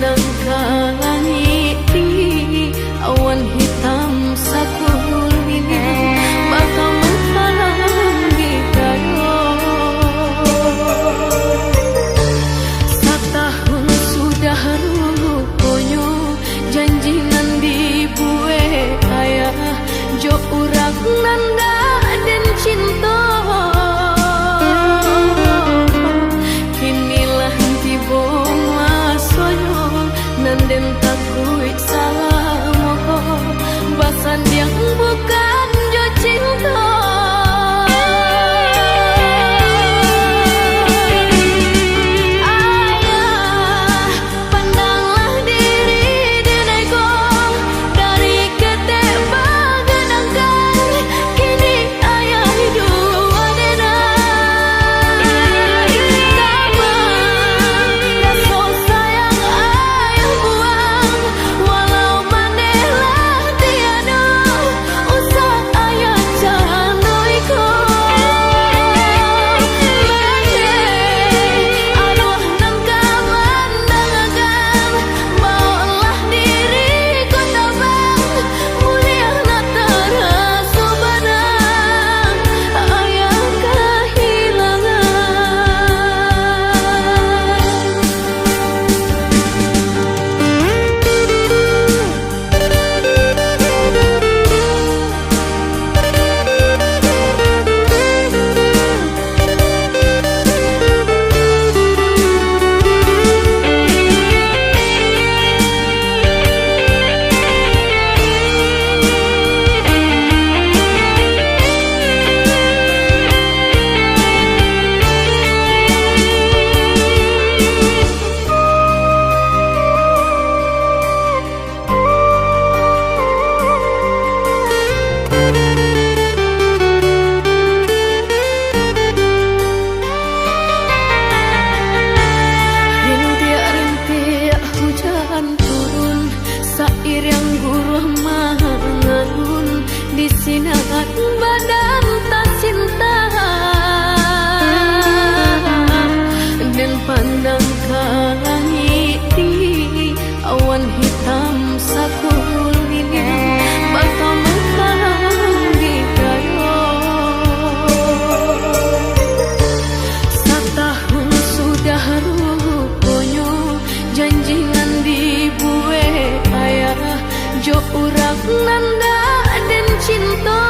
pandang ke langit tinggi, awan hitam sakulina bakal menghalangi kayo. Setahun sudah rupanya janjinan dibue ayah, jo urang nanda dan cinta. Nanden takui salah moho basan yang bukan jo cinta. Ayah, pandanglah diri dinegong dari ketek bagadangkan. Kini ayah hidup adena yang gurah mangalun di sinat badan tak cinta dan pandang ke langit tinggi, awan hitam sakulina bakal menghalangi kayo. Setahun sudah rupanya janjinan dibue ayah, jo urang nanda dan cinta.